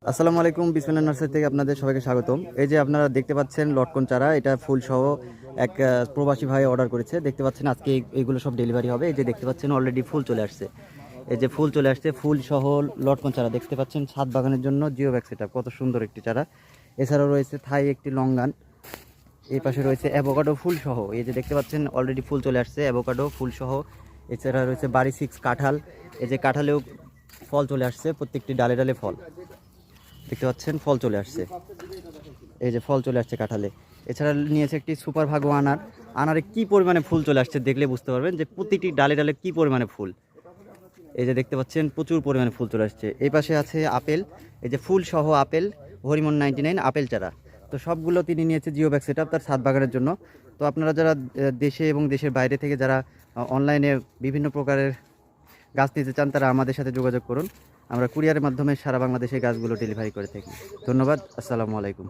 আসসালামু আলাইকুম, বিসমিল্লাহ নার্সারি থেকে আপনাদের সবাইকে স্বাগতম। এই যে আপনারা দেখতে পাচ্ছেন লটকন চারা, এটা ফুল সহ এক প্রবাসী ভাই অর্ডার করেছে। দেখতে পাচ্ছেন আজকে এইগুলো সব ডেলিভারি হবে। এই যে দেখতে পাচ্ছেন অলরেডি ফুল চলে আসছে। এই যে ফুল চলে আসছে, ফুল সহ লটকন চারা দেখতে পাচ্ছেন। ছাদ বাগানের জন্য জিও ব্যাগ সেটআপ, কত সুন্দর একটি চারা। এছাড়াও রয়েছে থাই একটি লঙ্গান, এই পাশে রয়েছে অ্যাভোকাডো ফুল সহ। এই যে দেখতে পাচ্ছেন অলরেডি ফুল চলে আসছে, অ্যাভোকাডো ফুল সহ। এছাড়া রয়েছে বাড়ি 6 কাঁঠাল। এই যে কাঁঠালেও ফল চলে আসছে, প্রত্যেকটি ডালে ডালে ফল দেখতে পাচ্ছেন, ফল চলে আসছে। এই যে ফল চলে আসছে কাঁঠালে। এছাড়া নিয়েছে একটি সুপার ভাগো আনার। আনারে কি পরিমাণে ফুল চলে আসছে দেখলে বুঝতে পারবেন যে প্রতিটি ডালে ডালে কি পরিমাণে ফুল। এই যে দেখতে পাচ্ছেন প্রচুর পরিমাণে ফুল চলে আসছে। এই পাশে আছে আপেল, এই যে ফুল সহ আপেল, হরিমন 99 আপেল চারা। তো সবগুলো তিনি নিয়েছে জিও ব্যাগ সেটআপ তার ছাদ বাগানের জন্য। তো আপনারা যারা দেশে এবং দেশের বাইরে থেকে যারা অনলাইনে বিভিন্ন প্রকারের গাছ নিতে চান, তারা আমাদের সাথে যোগাযোগ করুন। আমরা কুরিয়ারের মাধ্যমে সারা বাংলাদেশে গাছগুলো ডেলিভারি করে থাকি। ধন্যবাদ, আসসালামু আলাইকুম।